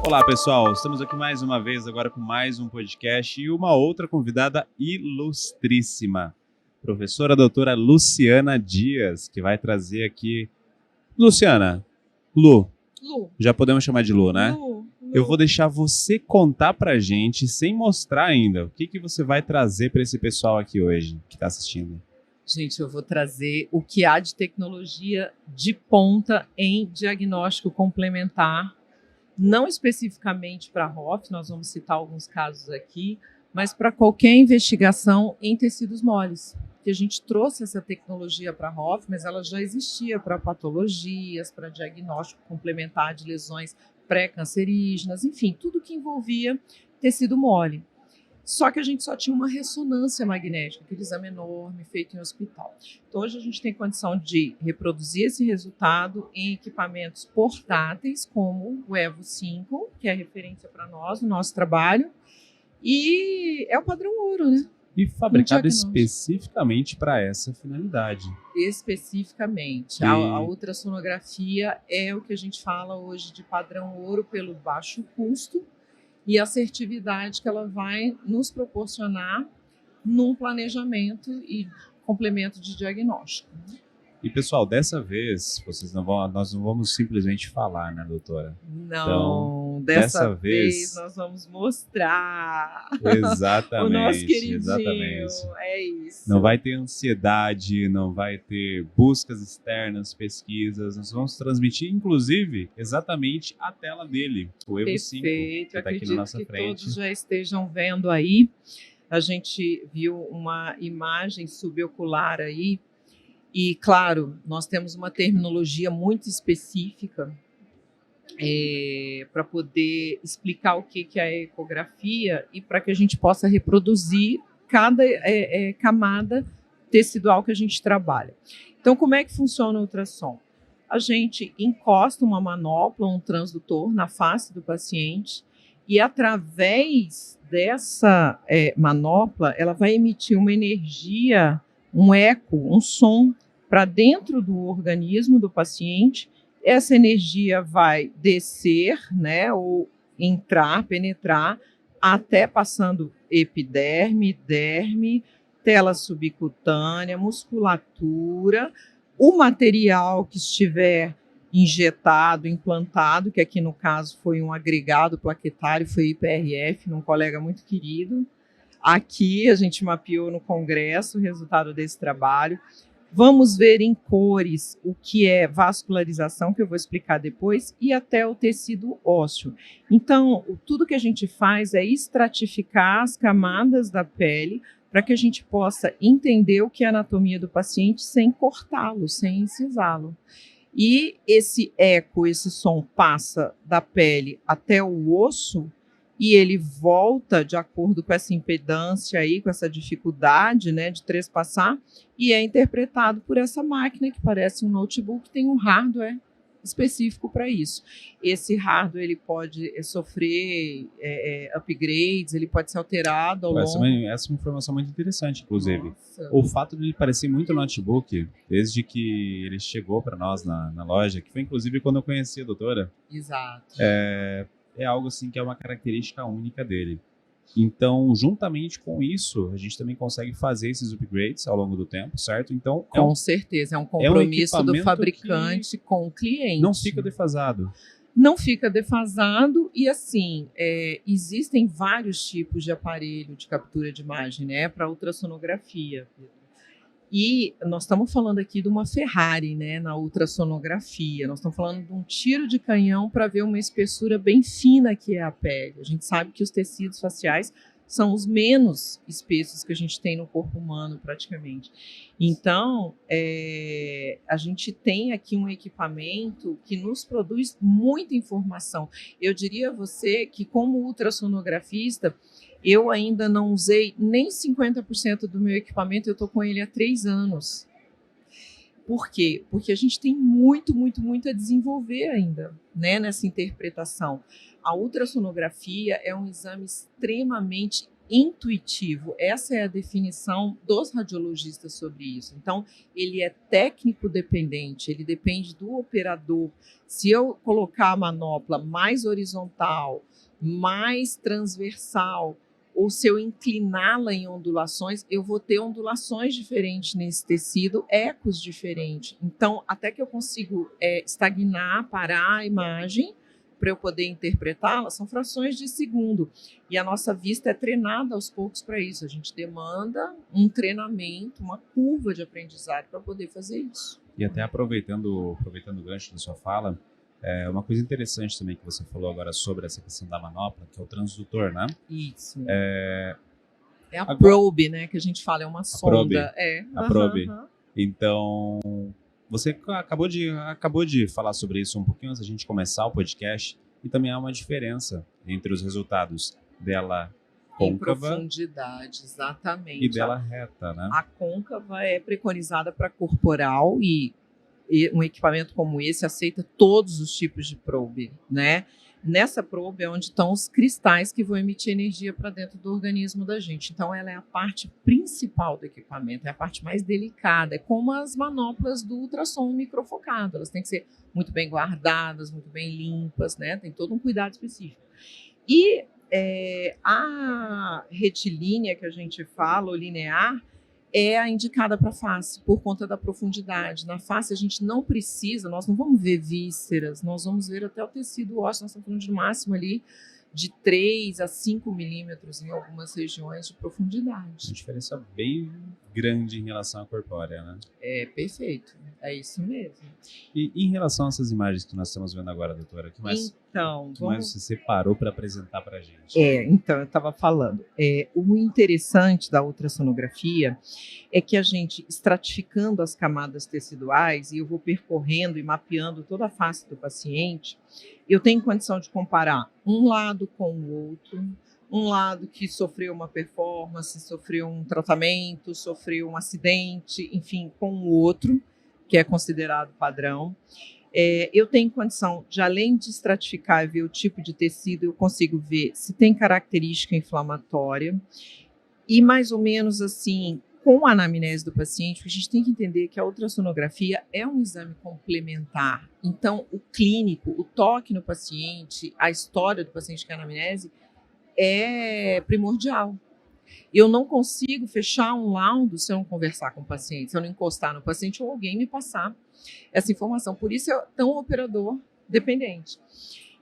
Olá, pessoal. Estamos aqui mais uma vez agora com mais um podcast e uma outra convidada ilustríssima, professora doutora Luciana Dias, que vai trazer aqui... Luciana, Lu, já podemos chamar de Lu, né? Lu. Eu vou deixar você contar pra gente, sem mostrar ainda, o que você vai trazer para esse pessoal aqui hoje, que está assistindo. Gente, eu vou trazer o que há de tecnologia de ponta em diagnóstico complementar, não especificamente para a ROF, nós vamos citar alguns casos aqui, mas para qualquer investigação em tecidos moles. Que a gente trouxe essa tecnologia para a ROF, mas ela já existia para patologias, para diagnóstico complementar de lesões pré-cancerígenas, enfim, tudo que envolvia tecido mole. Só que a gente só tinha uma ressonância magnética, aquele exame enorme feito em hospital. Então, hoje a gente tem condição de reproduzir esse resultado em equipamentos portáteis, como o Evo 5, que é referência para nós, no nosso trabalho, e é o padrão ouro, né? E fabricado especificamente para essa finalidade. Especificamente. A ultrassonografia é o que a gente fala hoje de padrão ouro pelo baixo custo, e a assertividade que ela vai nos proporcionar num planejamento e complemento de diagnóstico. E, pessoal, dessa vez, nós não vamos simplesmente falar, né, doutora? Não, então, dessa vez nós vamos mostrar. Exatamente. O nosso queridinho, exatamente. É isso. Não vai ter ansiedade, não vai ter buscas externas, pesquisas. Nós vamos transmitir, inclusive, exatamente a tela dele, o Evo 5, que está aqui na nossa frente. Acredito que todos já estejam vendo aí. A gente viu uma imagem subocular aí. E, claro, nós temos uma terminologia muito específica para poder explicar o que é a ecografia e para que a gente possa reproduzir cada camada tecidual que a gente trabalha. Então, como é que funciona o ultrassom? A gente encosta uma manopla, um transdutor na face do paciente e, através dessa manopla, ela vai emitir uma energia, um eco, um som para dentro do organismo do paciente. Essa energia vai descer, né, ou entrar, penetrar, até passando epiderme, derme, tela subcutânea, musculatura, o material que estiver injetado, implantado, que aqui no caso foi um agregado plaquetário, foi IPRF, num colega muito querido. Aqui a gente mapeou no congresso o resultado desse trabalho. Vamos ver em cores o que é vascularização, que eu vou explicar depois, e até o tecido ósseo. Então, tudo que a gente faz é estratificar as camadas da pele para que a gente possa entender o que é a anatomia do paciente sem cortá-lo, sem incisá-lo. E esse eco, esse som passa da pele até o osso, e ele volta de acordo com essa impedância aí, com essa dificuldade, né, de trespassar, e é interpretado por essa máquina que parece um notebook, tem um hardware específico para isso. Esse hardware ele pode sofrer upgrades, ele pode ser alterado ao longo. Essa é uma informação muito interessante, inclusive. Nossa. O fato de ele parecer muito notebook, desde que ele chegou para nós na loja, que foi inclusive quando eu conheci a doutora. Exato. É algo assim que é uma característica única dele. Então, juntamente com isso, a gente também consegue fazer esses upgrades ao longo do tempo, certo? Então, com certeza, é um compromisso do fabricante com o cliente. Não fica defasado. Não fica defasado e, assim, existem vários tipos de aparelho de captura de imagem, né, para ultrassonografia. E nós estamos falando aqui de uma Ferrari, né, na ultrassonografia. Nós estamos falando de um tiro de canhão para ver uma espessura bem fina que é a pele. A gente sabe que os tecidos faciais são os menos espessos que a gente tem no corpo humano, praticamente. Então, a gente tem aqui um equipamento que nos produz muita informação. Eu diria a você que, como ultrassonografista, eu ainda não usei nem 50% do meu equipamento, eu estou com ele há 3 anos. Por quê? Porque a gente tem muito a desenvolver ainda, né, nessa interpretação. A ultrassonografia é um exame extremamente intuitivo. Essa é a definição dos radiologistas sobre isso. Então, ele é técnico dependente, ele depende do operador. Se eu colocar a manopla mais horizontal, mais transversal, ou se eu incliná-la em ondulações, eu vou ter ondulações diferentes nesse tecido, ecos diferentes. Então, até que eu consigo estagnar, parar a imagem, para eu poder interpretá-la, são frações de segundo. E a nossa vista é treinada aos poucos para isso. A gente demanda um treinamento, uma curva de aprendizado para poder fazer isso. E até aproveitando o gancho da sua fala, uma coisa interessante também que você falou agora sobre essa questão da manopla, que é o transdutor, né? Isso. É a probe, né? Que a gente fala, é uma sonda. A probe. Então, você acabou de falar sobre isso um pouquinho antes da gente começar o podcast, e também há uma diferença entre os resultados dela côncava, em profundidade, exatamente. E dela reta, né? A côncava é preconizada para corporal e um equipamento como esse aceita todos os tipos de probe, né? Nessa probe é onde estão os cristais que vão emitir energia para dentro do organismo da gente. Então, ela é a parte principal do equipamento, é a parte mais delicada. É como as manoplas do ultrassom microfocado. Elas têm que ser muito bem guardadas, muito bem limpas, né? Tem todo um cuidado específico. E a retilínea que a gente fala, ou linear, é a indicada para a face, por conta da profundidade. Na face, a gente não precisa, nós não vamos ver vísceras, nós vamos ver até o tecido ósseo, nós estamos falando de máximo ali de 3 a 5 milímetros em algumas regiões de profundidade. Uma diferença bem grande em relação à corpórea, né? É perfeito, é isso mesmo. E em relação a essas imagens que nós estamos vendo agora, doutora, o que mais você separou para apresentar para a gente? Então, eu estava falando. O interessante da ultrassonografia é que a gente, estratificando as camadas teciduais, e eu vou percorrendo e mapeando toda a face do paciente, eu tenho condição de comparar um lado com o outro, um lado que sofreu uma performance, sofreu um tratamento, sofreu um acidente, enfim, com o outro, que é considerado padrão. Eu tenho condição de, além de estratificar e ver o tipo de tecido, eu consigo ver se tem característica inflamatória e mais ou menos assim, com a anamnese do paciente, a gente tem que entender que a ultrassonografia é um exame complementar. Então, o clínico, o toque no paciente, a história do paciente que é a anamnese, é primordial. Eu não consigo fechar um laudo se eu não conversar com o paciente, se eu não encostar no paciente ou alguém me passar essa informação. Por isso é tão operador dependente.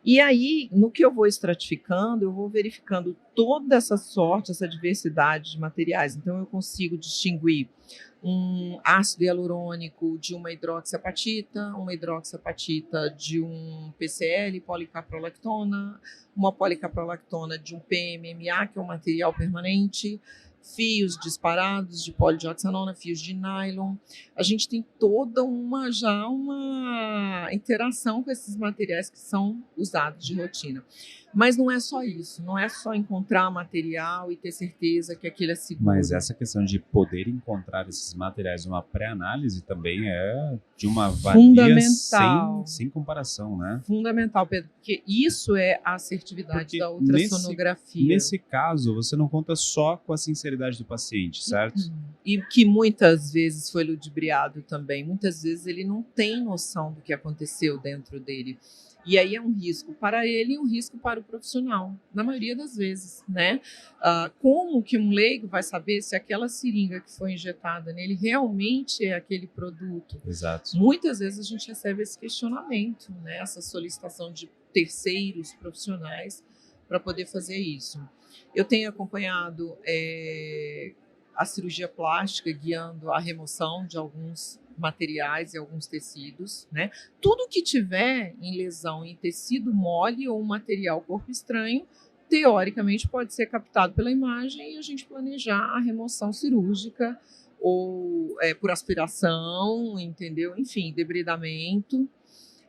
E aí, no que eu vou estratificando, eu vou verificando toda essa sorte, essa diversidade de materiais. Então, eu consigo distinguir um ácido hialurônico de uma hidroxiapatita de um PCL, policaprolactona, uma policaprolactona de um PMMA, que é um material permanente, fios disparados de polidioxanona, fios de nylon. A gente tem toda uma interação com esses materiais que são usados de rotina. Mas não é só isso, não é só encontrar material e ter certeza que aquilo é seguro. Mas essa questão de poder encontrar esses materiais numa pré-análise também é de uma valia sem comparação, né? Fundamental, Pedro, porque isso é a assertividade da ultrassonografia. Nesse caso, você não conta só com a sinceridade do paciente, certo? E que muitas vezes foi ludibriado também. Muitas vezes ele não tem noção do que aconteceu dentro dele. E aí é um risco para ele e um risco para o profissional, na maioria das vezes, né? Como que um leigo vai saber se aquela seringa que foi injetada nele realmente é aquele produto? Exato. Muitas vezes a gente recebe esse questionamento, né? Essa solicitação de terceiros profissionais para poder fazer isso. Eu tenho acompanhado a cirurgia plástica guiando a remoção de alguns materiais e alguns tecidos, né? Tudo que tiver em lesão em tecido mole ou material corpo estranho, teoricamente pode ser captado pela imagem e a gente planejar a remoção cirúrgica ou por aspiração, entendeu? Enfim, debridamento.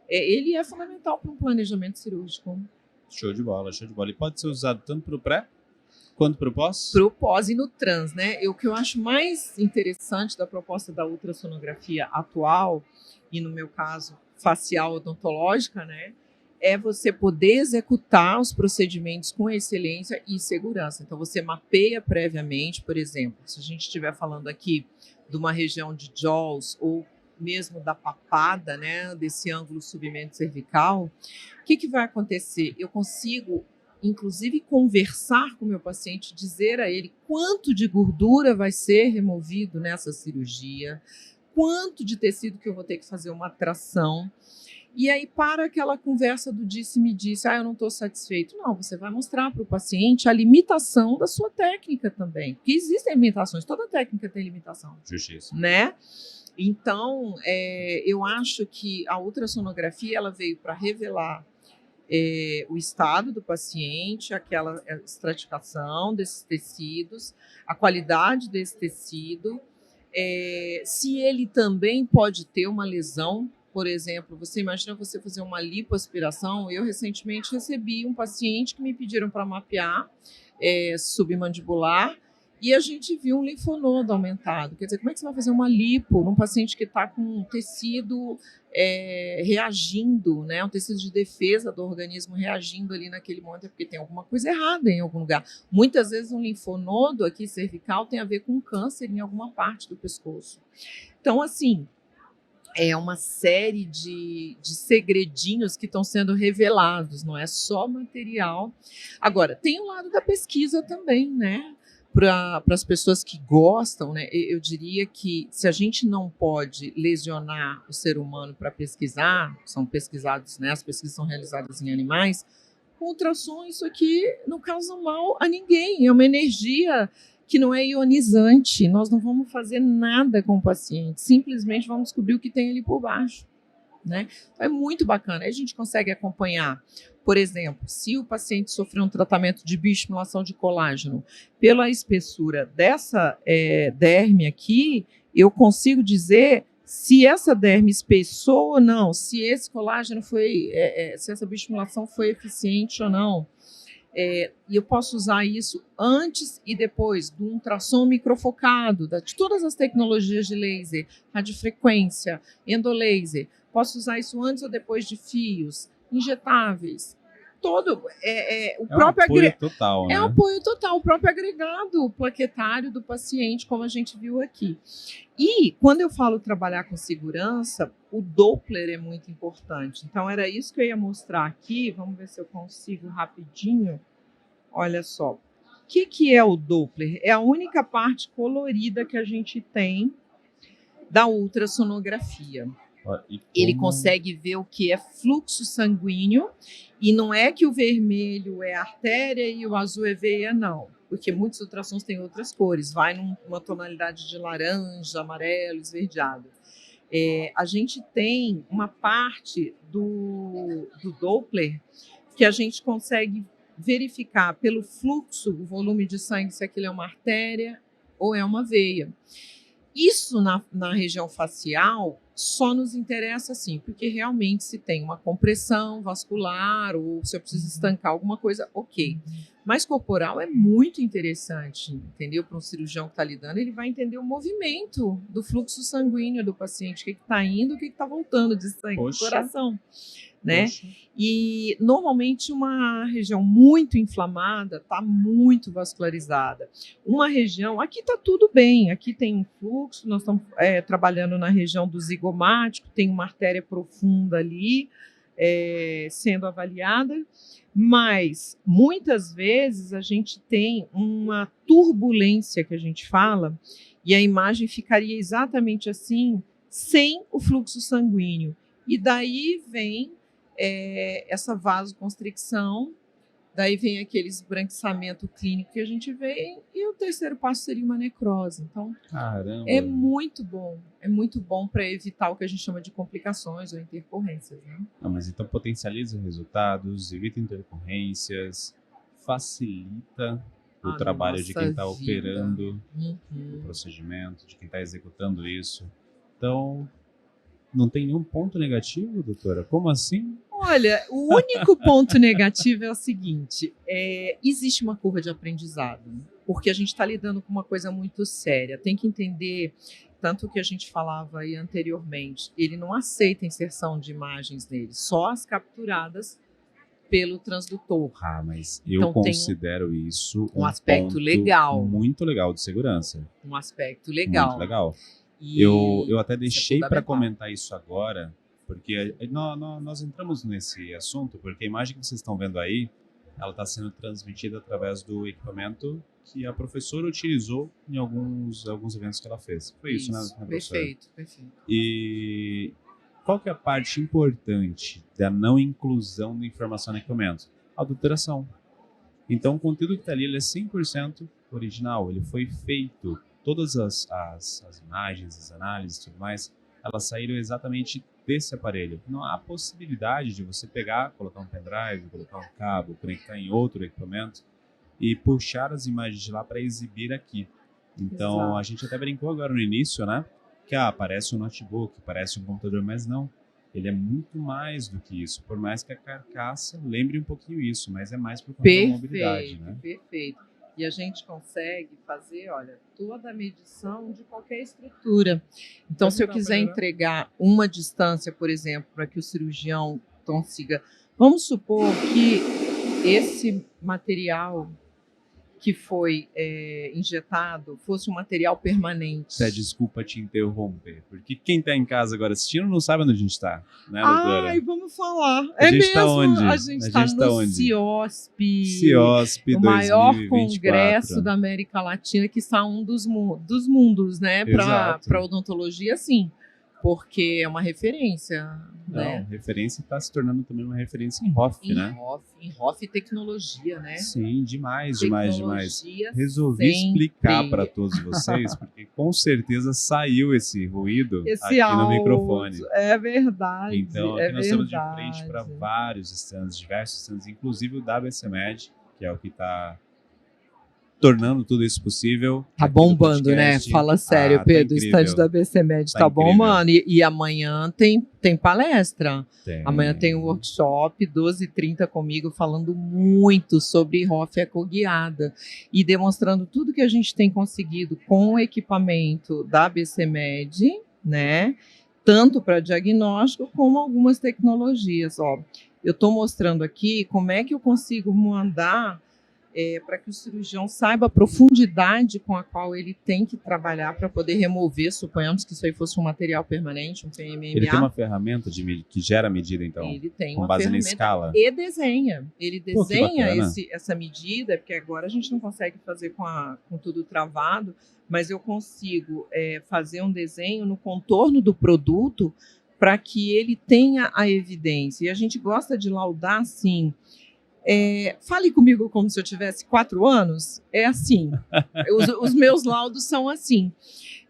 Ele é fundamental para um planejamento cirúrgico. Show de bola, show de bola. E pode ser usado tanto para o pré quanto para o pós? Para o pós e no trans, né? O que eu acho mais interessante da proposta da ultrassonografia atual, e no meu caso, facial odontológica, né? é você poder executar os procedimentos com excelência e segurança. Então, você mapeia previamente, por exemplo, se a gente estiver falando aqui de uma região de jaws ou mesmo da papada, né, desse ângulo submento cervical, o que vai acontecer? Eu consigo, inclusive, conversar com o meu paciente, dizer a ele quanto de gordura vai ser removido nessa cirurgia, quanto de tecido que eu vou ter que fazer uma tração. E aí, para aquela conversa do disse-me-disse, eu não estou satisfeito. Não, você vai mostrar para o paciente a limitação da sua técnica também. Porque existem limitações, toda técnica tem limitação. Justiça. Né? Então, eu acho que a ultrassonografia ela veio para revelar o estado do paciente, aquela estratificação desses tecidos, a qualidade desse tecido, se ele também pode ter uma lesão. Por exemplo, você imagina você fazer uma lipoaspiração. Eu recentemente recebi um paciente que me pediram para mapear submandibular e a gente viu um linfonodo aumentado. Quer dizer, como é que você vai fazer uma lipo num paciente que está com um tecido reagindo, né? Um tecido de defesa do organismo reagindo ali naquele momento, porque tem alguma coisa errada em algum lugar. Muitas vezes um linfonodo aqui cervical tem a ver com câncer em alguma parte do pescoço. Então, assim, é uma série de segredinhos que estão sendo revelados, não é só material. Agora, tem o lado da pesquisa também, né? Para as pessoas que gostam, né? Eu diria que se a gente não pode lesionar o ser humano para pesquisar, são pesquisados, né? As pesquisas são realizadas em animais, com ultrassom isso aqui não causa mal a ninguém, é uma energia que não é ionizante, nós não vamos fazer nada com o paciente, simplesmente vamos descobrir o que tem ali por baixo, né? Então é muito bacana, aí a gente consegue acompanhar, por exemplo, se o paciente sofreu um tratamento de bioestimulação de colágeno, pela espessura dessa derme aqui, eu consigo dizer se essa derme espessou ou não, se esse colágeno foi, se essa bioestimulação foi eficiente ou não. E eu posso usar isso antes e depois do ultrassom microfocado, de todas as tecnologias de laser, radiofrequência, endolaser. Posso usar isso antes ou depois de fios, injetáveis. Todo o próprio apoio total, né? É um apoio total, o próprio agregado plaquetário do paciente, como a gente viu aqui. E quando eu falo trabalhar com segurança, o Doppler é muito importante. Então era isso que eu ia mostrar aqui. Vamos ver se eu consigo rapidinho. Olha só. O que é o Doppler? É a única parte colorida que a gente tem da ultrassonografia. Ele consegue ver o que é fluxo sanguíneo, e não é que o vermelho é artéria e o azul é veia, não, porque muitos ultrassons têm outras cores, vai numa tonalidade de laranja, amarelo, esverdeado. A gente tem uma parte do Doppler que a gente consegue verificar pelo fluxo, o volume de sangue, se aquilo é uma artéria ou é uma veia. Isso na região facial só nos interessa assim, porque realmente se tem uma compressão vascular ou se eu preciso estancar alguma coisa, ok. Mas corporal é muito interessante, entendeu? Para um cirurgião que está lidando, ele vai entender o movimento do fluxo sanguíneo do paciente, o que está indo, o que está voltando de sangue do coração. Né? E normalmente uma região muito inflamada está muito vascularizada. Uma região, aqui está tudo bem, aqui tem um fluxo, nós estamos trabalhando na região do zigomático, tem uma artéria profunda ali sendo avaliada, mas muitas vezes a gente tem uma turbulência que a gente fala, e a imagem ficaria exatamente assim, sem o fluxo sanguíneo. E daí vem essa vasoconstricção, daí vem aquele esbranquiçamento clínico que a gente vê, e o terceiro passo seria uma necrose. Então, caramba, é muito bom para evitar o que a gente chama de complicações ou intercorrências. Né? Não, mas então potencializa os resultados, evita intercorrências, facilita o trabalho de quem está operando o procedimento, de quem está executando isso. Então, não tem nenhum ponto negativo, doutora? Como assim? Olha, o único ponto negativo é o seguinte, existe uma curva de aprendizado, porque a gente está lidando com uma coisa muito séria. Tem que entender, tanto que a gente falava aí anteriormente, ele não aceita inserção de imagens nele, só as capturadas pelo transdutor. Ah, mas eu Então, tem considero isso um aspecto ponto legal. muito legal de segurança. Um aspecto legal. Muito legal. E Eu até isso é deixei para fundamental. comentar isso agora, porque nós entramos nesse assunto, porque a imagem que vocês estão vendo aí, ela está sendo transmitida através do equipamento que a professora utilizou em alguns eventos que ela fez. Foi isso, né, professora? Perfeito. E qual que é a parte importante da não inclusão da informação no equipamento? A adulteração. Então, o conteúdo que está ali ele é 100% original. Ele foi feito, todas as imagens, as análises e tudo mais, elas saíram exatamente desse aparelho. Não há possibilidade de você pegar, colocar um pendrive, colocar um cabo, conectar em outro equipamento e puxar as imagens de lá para exibir aqui. Então, Exato. a gente até brincou agora no início, né? Que parece um notebook, parece um computador, mas não. Ele é muito mais do que isso. Por mais que a carcaça lembre um pouquinho isso, mas é mais por conta da mobilidade, né? Perfeito. E a gente consegue fazer, olha, toda a medição de qualquer estrutura. Então, se eu quiser entregar uma distância, por exemplo, para que o cirurgião consiga... Vamos supor que esse material que foi injetado fosse um material permanente. Desculpa te interromper, porque quem está em casa agora assistindo não sabe onde a gente está, né, doutora? Ai, vamos falar. A gente tá onde? A gente está no CIOSP, o maior 2024. congresso da América Latina, que está um dos mundos, né? Para odontologia, sim. Porque é uma referência, né? Não, referência está se tornando também uma referência em ROF, né? Em ROF e tecnologia, né? Sim, demais. Tecnologia Resolvi sempre. Explicar para todos vocês, porque com certeza saiu esse ruído aqui áudio, no microfone. É verdade. Então, aqui nós estamos de frente para vários stands, diversos stands, inclusive o da BCMed, que é o que está tornando tudo isso possível. Tá bombando, né? Fala sério, Pedro. O stand da BCMed tá bombando. E amanhã tem palestra. Amanhã tem um workshop, 12h30 comigo, falando muito sobre ROF ecoguiada e demonstrando tudo que a gente tem conseguido com o equipamento da BCMed, né? Tanto para diagnóstico como algumas tecnologias. Ó, eu estou mostrando aqui como é que eu consigo mandar para que o cirurgião saiba a profundidade com a qual ele tem que trabalhar para poder remover, suponhamos que isso aí fosse um material permanente, um PMMA. Ele tem uma ferramenta que gera a medida, então? Ele tem com uma base ferramenta na escala? E desenha. Ele desenha essa medida, porque agora a gente não consegue fazer com tudo travado, mas eu consigo fazer um desenho no contorno do produto para que ele tenha a evidência. E a gente gosta de laudar, assim... fale comigo como se eu tivesse 4 anos. É assim. Os meus laudos são assim.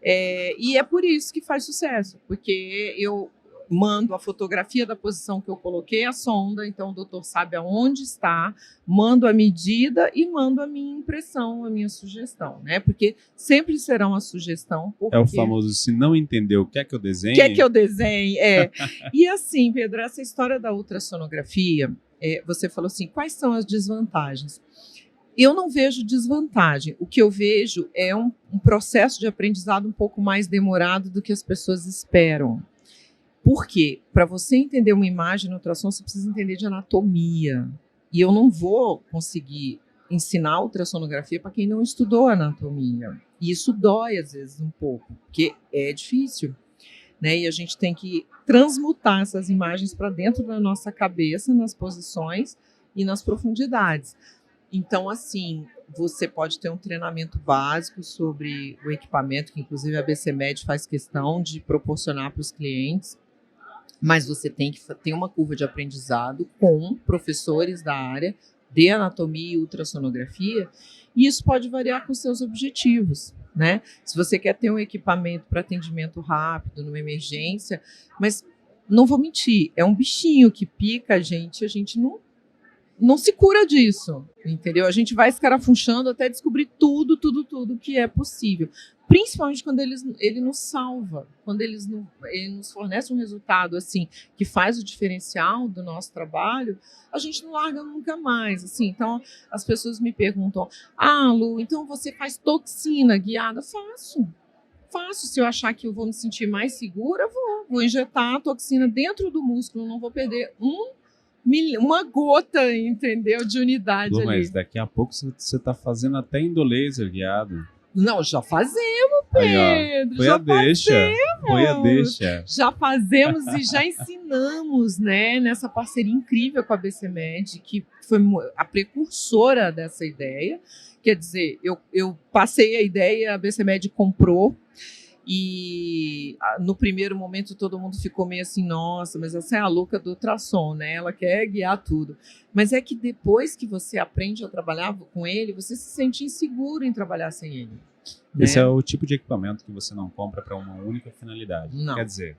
E é por isso que faz sucesso, porque eu mando a fotografia da posição que eu coloquei a sonda, então o doutor sabe aonde está, mando a medida e mando a minha impressão, a minha sugestão, né? Porque sempre será uma sugestão. É o famoso, se não entendeu, quer que eu desenhe? Quer que eu desenhe, E assim, Pedro, essa história da ultrassonografia, você falou assim, quais são as desvantagens? Eu não vejo desvantagem. O que eu vejo é um processo de aprendizado um pouco mais demorado do que as pessoas esperam. Por quê? Para você entender uma imagem no ultrassom, você precisa entender de anatomia. E eu não vou conseguir ensinar ultrassonografia para quem não estudou anatomia. E isso dói, às vezes, um pouco, porque é difícil, né? E a gente tem que transmutar essas imagens para dentro da nossa cabeça, nas posições e nas profundidades. Então, assim, você pode ter um treinamento básico sobre o equipamento, que inclusive a BCMed faz questão de proporcionar para os clientes, mas você tem que ter uma curva de aprendizado com professores da área de anatomia e ultrassonografia, e isso pode variar com seus objetivos, né? Se você quer ter um equipamento para atendimento rápido, numa emergência, mas não vou mentir, é um bichinho que pica a gente não se cura disso, entendeu? A gente vai escarafunchando até descobrir tudo que é possível. Principalmente quando ele nos salva, quando ele nos fornece um resultado assim que faz o diferencial do nosso trabalho, a gente não larga nunca mais. Assim. Então, as pessoas me perguntam, Lu, então você faz toxina guiada? Faço. Se eu achar que eu vou me sentir mais segura, vou injetar a toxina dentro do músculo, não vou perder um uma gota, entendeu, de unidade Lu, ali. mas daqui a pouco você está fazendo até endolaser guiado. Não, já fazemos, Aí, Pedro. ó, foi a deixa. Foi a deixa. Já fazemos e já ensinamos, né, nessa parceria incrível com a BCMed, que foi a precursora dessa ideia. Quer dizer, eu passei a ideia, a BCMed comprou, e no primeiro momento todo mundo ficou meio assim, nossa, mas essa é a louca do ultrassom, né? Ela quer guiar tudo. Mas é que depois que você aprende a trabalhar com ele, você se sente inseguro em trabalhar sem ele. Esse né? é o tipo de equipamento que você não compra para uma única finalidade. Não. Quer dizer,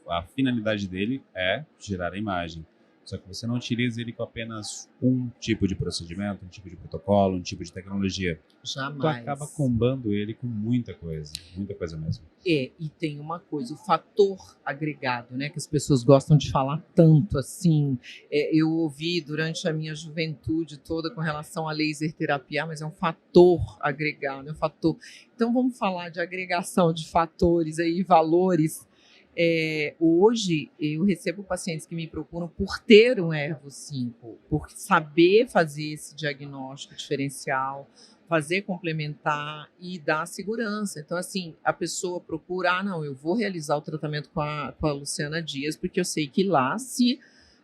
a finalidade dele é gerar a imagem. Só que você não utiliza ele com apenas um tipo de procedimento, um tipo de protocolo, um tipo de tecnologia. Jamais. Tu acaba combando ele com muita coisa mesmo. E tem uma coisa, o fator agregado, né, que as pessoas gostam de falar tanto assim. Eu ouvi durante a minha juventude toda com relação à laser terapia, mas é um fator agregado, é um fator. Então vamos falar de agregação de fatores aí, valores. Hoje eu recebo pacientes que me procuram por ter um Ervo 5, por saber fazer esse diagnóstico diferencial, fazer complementar e dar segurança. Então, assim, a pessoa procura, não, eu vou realizar o tratamento com a Luciana Dias, porque eu sei que lá, se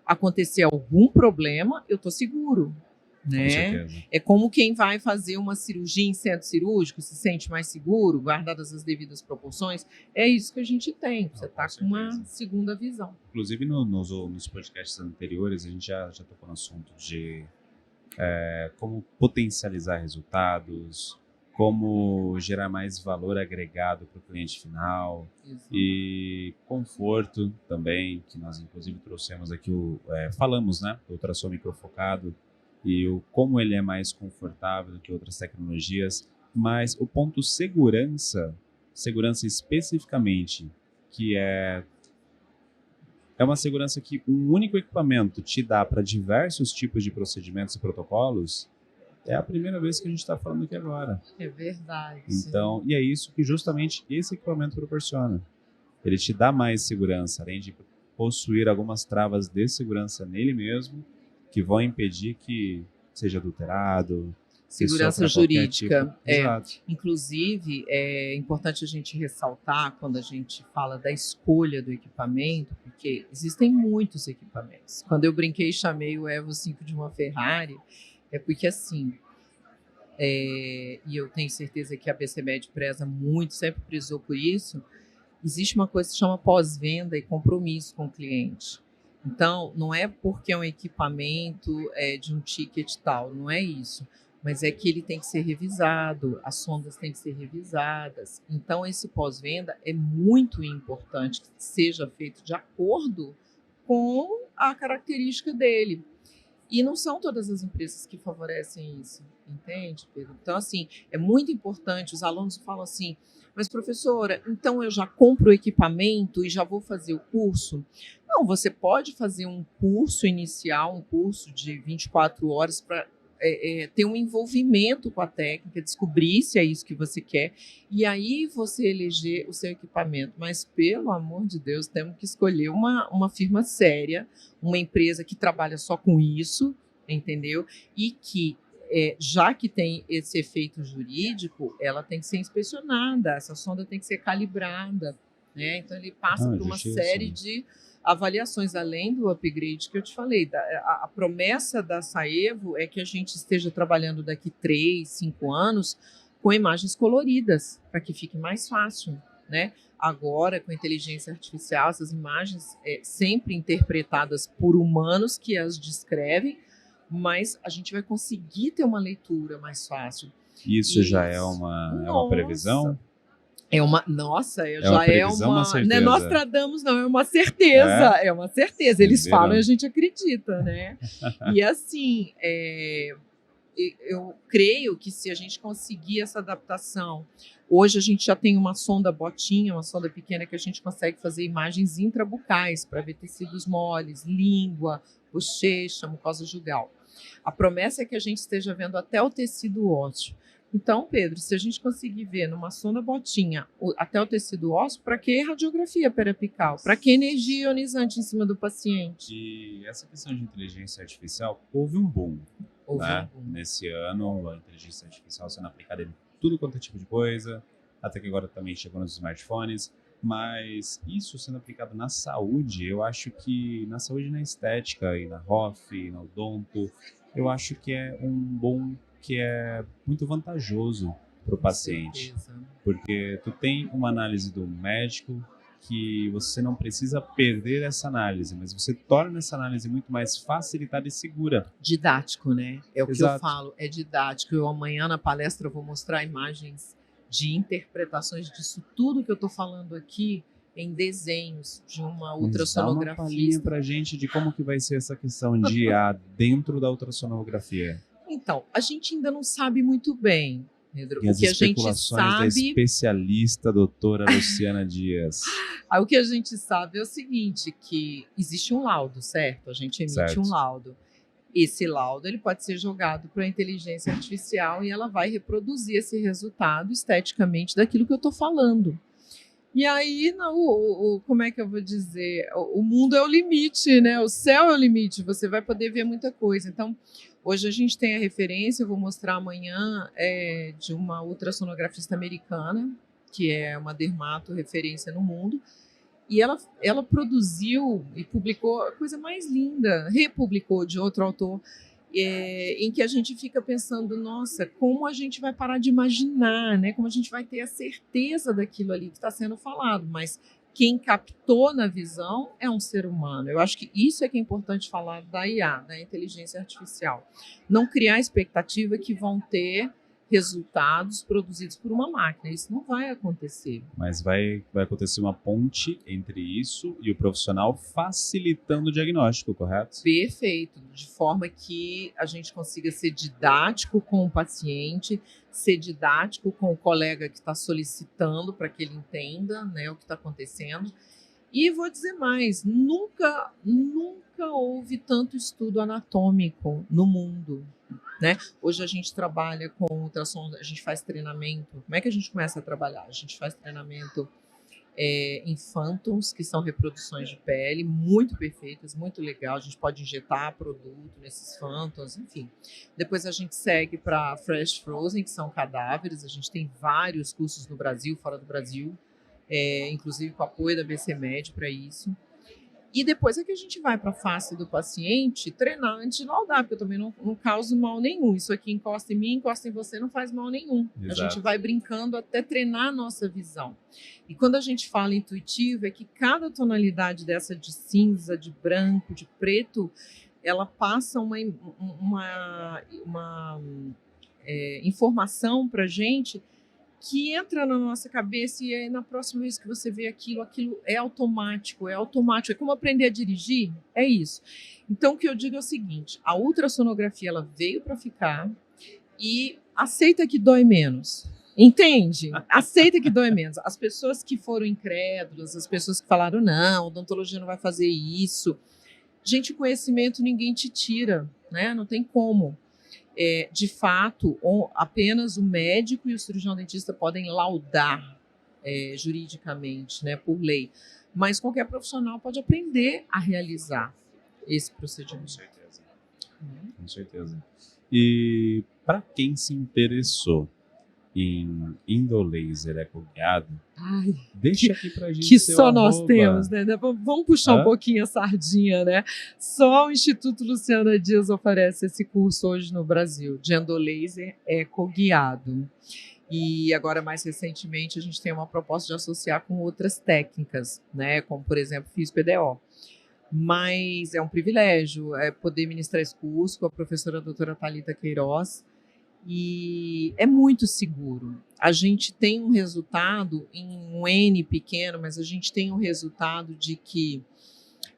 acontecer algum problema, eu estou seguro. Né? É como quem vai fazer uma cirurgia em centro cirúrgico, se sente mais seguro, guardadas as devidas proporções. É isso que a gente tem. Você está com uma segunda visão. Inclusive, nos podcasts anteriores, a gente já tocou no assunto de como potencializar resultados, como gerar mais valor agregado para o cliente final. Exato. E conforto também, que nós inclusive trouxemos aqui, falamos, né, do ultrassom microfocado, e como ele é mais confortável do que outras tecnologias, mas o ponto segurança especificamente, que é uma segurança que um único equipamento te dá para diversos tipos de procedimentos e protocolos, é a primeira vez que a gente está falando aqui agora. É verdade. Então, e é isso que justamente esse equipamento proporciona. Ele te dá mais segurança, além de possuir algumas travas de segurança nele mesmo, que vão impedir que seja adulterado. Segurança jurídica. Tipo. Inclusive, é importante a gente ressaltar quando a gente fala da escolha do equipamento, porque existem muitos equipamentos. Quando eu brinquei e chamei o Evo 5 de uma Ferrari, é porque assim, e eu tenho certeza que a BCMed preza muito, sempre prezou por isso, existe uma coisa que se chama pós-venda e compromisso com o cliente. Então, não é porque é um equipamento de um ticket tal, não é isso. Mas é que ele tem que ser revisado, as sondas têm que ser revisadas. Então, esse pós-venda é muito importante que seja feito de acordo com a característica dele. E não são todas as empresas que favorecem isso, entende, Pedro? Então, assim, é muito importante. Os alunos falam assim, mas professora, então eu já compro o equipamento e já vou fazer o curso? Não, você pode fazer um curso inicial, um curso de 24 horas para ter um envolvimento com a técnica, descobrir se é isso que você quer, e aí você eleger o seu equipamento. Mas, pelo amor de Deus, temos que escolher uma firma séria, uma empresa que trabalha só com isso, entendeu? E que, já que tem esse efeito jurídico, ela tem que ser inspecionada, essa sonda tem que ser calibrada, né? Então, ele passa por uma série de avaliações, além do upgrade que eu te falei. A promessa da Saevo é que a gente esteja trabalhando daqui 3, 5 anos com imagens coloridas, para que fique mais fácil, né? Agora, com inteligência artificial, essas imagens sempre interpretadas por humanos que as descrevem, mas a gente vai conseguir ter uma leitura mais fácil. Isso já é uma previsão? Já é uma certeza. Não é Nostradamus, não, é uma certeza. É uma certeza. Eles falam e a gente acredita, né? E assim, eu creio que se a gente conseguir essa adaptação, hoje a gente já tem uma sonda botinha, uma sonda pequena que a gente consegue fazer imagens intrabucais para ver tecidos moles, língua, bochecha, mucosa jugal. A promessa é que a gente esteja vendo até o tecido ósseo. Então, Pedro, se a gente conseguir ver numa sonda botinha até o tecido ósseo, para que radiografia periapical? Para que energia ionizante em cima do paciente? E essa questão de inteligência artificial, houve um boom, né? Nesse ano, a inteligência artificial sendo aplicada em tudo quanto é tipo de coisa, até que agora também chegou nos smartphones. Mas isso sendo aplicado na saúde, eu acho que na saúde e na estética, e na ROF, e na odonto, eu acho que é um bom, que é muito vantajoso para o paciente. Porque tu tem uma análise do médico que você não precisa perder essa análise, mas você torna essa análise muito mais facilitada e segura. Didático, né? É o que Exato. eu falo, é didático. Eu amanhã na palestra vou mostrar imagens de interpretações disso tudo que eu estou falando aqui em desenhos de uma ultrassonografia. Dá uma palhinha pra gente de como que vai ser essa questão de IA dentro da ultrassonografia. Então, a gente ainda não sabe muito bem, Pedro. E as especulações da especialista doutora Luciana Dias. O que a gente sabe é o seguinte, que existe um laudo, certo? A gente emite um laudo. Esse laudo ele pode ser jogado para a inteligência artificial e ela vai reproduzir esse resultado esteticamente daquilo que eu estou falando. E aí, como é que eu vou dizer? O mundo é o limite, né? O céu é o limite, você vai poder ver muita coisa. Então, hoje a gente tem a referência, eu vou mostrar amanhã, de uma ultrassonografista americana, que é uma dermato referência no mundo, e ela produziu e publicou a coisa mais linda, republicou de outro autor, em que a gente fica pensando, nossa, como a gente vai parar de imaginar, né? Como a gente vai ter a certeza daquilo ali que está sendo falado, mas quem captou na visão é um ser humano. Eu acho que isso é que é importante falar da IA, da inteligência artificial. Não criar expectativa que vão ter resultados produzidos por uma máquina. Isso não vai acontecer. Mas vai acontecer uma ponte entre isso e o profissional facilitando o diagnóstico, correto? Perfeito. De forma que a gente consiga ser didático com o paciente, ser didático com o colega que está solicitando para que ele entenda, né, o que está acontecendo. E vou dizer mais, nunca houve tanto estudo anatômico no mundo, né? Hoje a gente trabalha com ultrassom, a gente faz treinamento. Como é que a gente começa a trabalhar? A gente faz treinamento em phantoms, que são reproduções de pele, muito perfeitas, muito legal. A gente pode injetar produto nesses phantoms, enfim. Depois a gente segue para fresh frozen, que são cadáveres. A gente tem vários cursos no Brasil, fora do Brasil, inclusive com apoio da BCMed para isso. E depois é que a gente vai para a face do paciente treinar antes de laudar, porque eu também não causo mal nenhum. Isso aqui encosta em mim, encosta em você, não faz mal nenhum. Exato. A gente vai brincando até treinar a nossa visão. E quando a gente fala intuitivo, é que cada tonalidade dessa de cinza, de branco, de preto, ela passa uma informação para a gente que entra na nossa cabeça e aí na próxima vez que você vê aquilo é automático, é como aprender a dirigir, é isso. Então o que eu digo é o seguinte, a ultrassonografia ela veio para ficar e aceita que dói menos, entende? Aceita que dói menos. As pessoas que foram incrédulas, as pessoas que falaram, não, a odontologia não vai fazer isso, gente, conhecimento ninguém te tira, né? Não tem como. De fato, apenas o médico e o cirurgião dentista podem laudar juridicamente, né, por lei, mas qualquer profissional pode aprender a realizar esse procedimento. Com certeza. Com certeza. E para quem se interessou em endolaser ecoguiado, deixa aqui pra gente que só arroba. Nós temos, né? Vamos puxar um pouquinho a sardinha, né? Só o Instituto Luciana Dias oferece esse curso hoje no Brasil, de endolaser ecoguiado. E agora, mais recentemente, a gente tem uma proposta de associar com outras técnicas, né? Como, por exemplo, FIS-PDO. Mas é um privilégio poder ministrar esse curso com a professora doutora Thalita Queiroz, e é muito seguro. A gente tem um resultado em um N pequeno, mas a gente tem um resultado de que,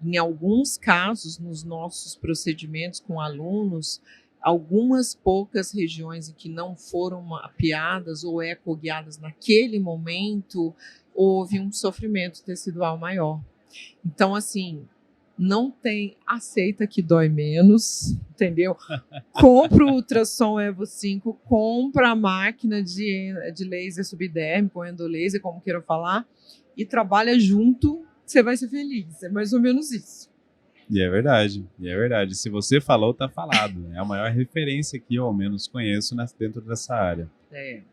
em alguns casos, nos nossos procedimentos com alunos, algumas poucas regiões em que não foram mapeadas ou ecoguiadas naquele momento, houve um sofrimento tecidual maior. Então, assim, não tem, aceita que dói menos, entendeu? Compra o ultrassom Evo 5, compra a máquina de laser subdérmico, ou endolaser, como queiram falar, e trabalha junto, você vai ser feliz. É mais ou menos isso. E é verdade, Se você falou, tá falado. É a maior referência que eu, ao menos, conheço dentro dessa área.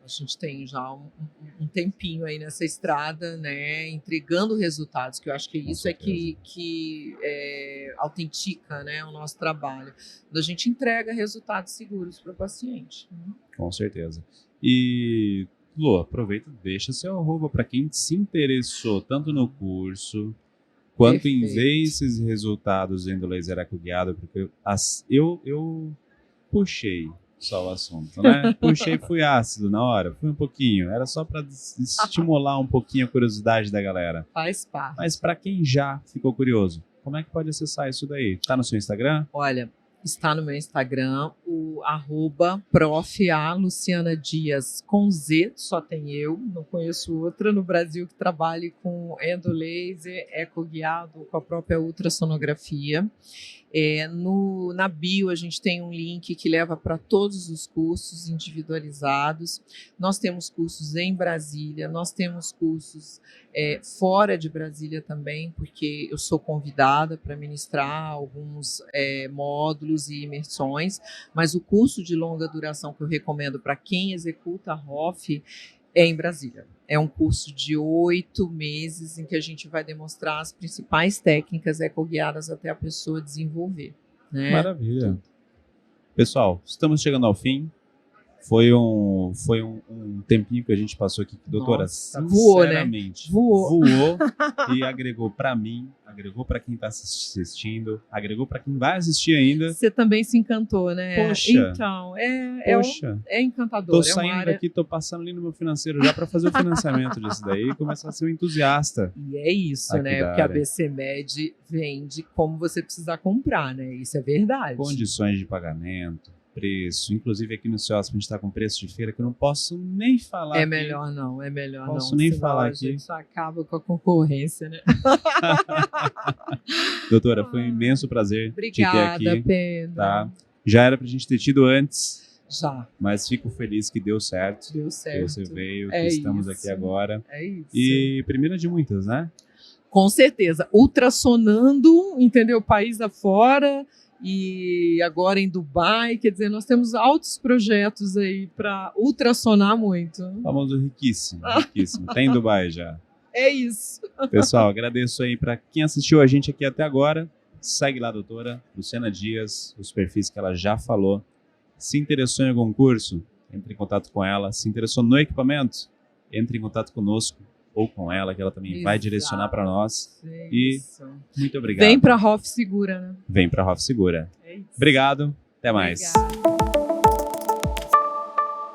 A gente tem já um tempinho aí nessa estrada, né, entregando resultados, que eu acho que isso é que autentica, né, o nosso trabalho. A gente entrega resultados seguros para o paciente. Com certeza. E, Lu, aproveita, deixa seu arroba para quem se interessou tanto no curso quanto em ver esses resultados em laser ecoguiado, porque eu puxei só o assunto, né? Puxei, fui ácido na hora, fui um pouquinho, era só para estimular um pouquinho a curiosidade da galera. Faz parte. Mas para quem já ficou curioso, como é que pode acessar isso daí? Tá no seu Instagram? Olha, está no meu Instagram, o @prof. Luciana Dias com Z, só tem eu, não conheço outra no Brasil que trabalhe com endolaser, ecoguiado, com a própria ultrassonografia. Na bio a gente tem um link que leva para todos os cursos individualizados. Nós temos cursos em Brasília, nós temos cursos fora de Brasília também, porque eu sou convidada para ministrar alguns módulos e imersões, mas o curso de longa duração que eu recomendo para quem executa a ROF é em Brasília. É um curso de 8 meses em que a gente vai demonstrar as principais técnicas ecoguiadas até a pessoa desenvolver. Né? Maravilha. Pessoal, estamos chegando ao fim. Foi um tempinho que a gente passou aqui, doutora, sinceramente, voou e agregou para mim, agregou para quem está assistindo, agregou para quem vai assistir ainda. Você também se encantou, né? Poxa. Então, é encantador. Tô saindo daqui, tô passando ali no meu financeiro já para fazer o financiamento disso daí e começar a ser um entusiasta. E é isso, né? Porque a BCMed vende como você precisar comprar, né? Isso é verdade. Condições de pagamento, preço, inclusive aqui no CEOSP a gente está com preço de feira que eu não posso nem falar. É melhor não. Posso nem falar aqui. A gente acaba com a concorrência, né? Doutora, foi um imenso prazer te ter aqui. Pedro. Tá? Já era pra gente ter tido antes. Já. Mas fico feliz que deu certo. Deu certo. Que você veio, que estamos aqui agora. É isso. E primeira de muitas, né? Com certeza. Ultrassonando, entendeu? O país afora. E agora em Dubai, quer dizer, nós temos altos projetos aí para ultrassonar muito. O famoso riquíssimo. Tem em Dubai já. É isso. Pessoal, agradeço aí para quem assistiu a gente aqui até agora. Segue lá, doutora Luciana Dias, os perfis que ela já falou. Se interessou em algum curso, entre em contato com ela. Se interessou no equipamento, entre em contato conosco ou com ela, que ela também vai direcionar para nós. E muito obrigado. Vem para a ROF Segura, né? Vem para a ROF Segura. É isso. Obrigado. Até mais. Obrigada.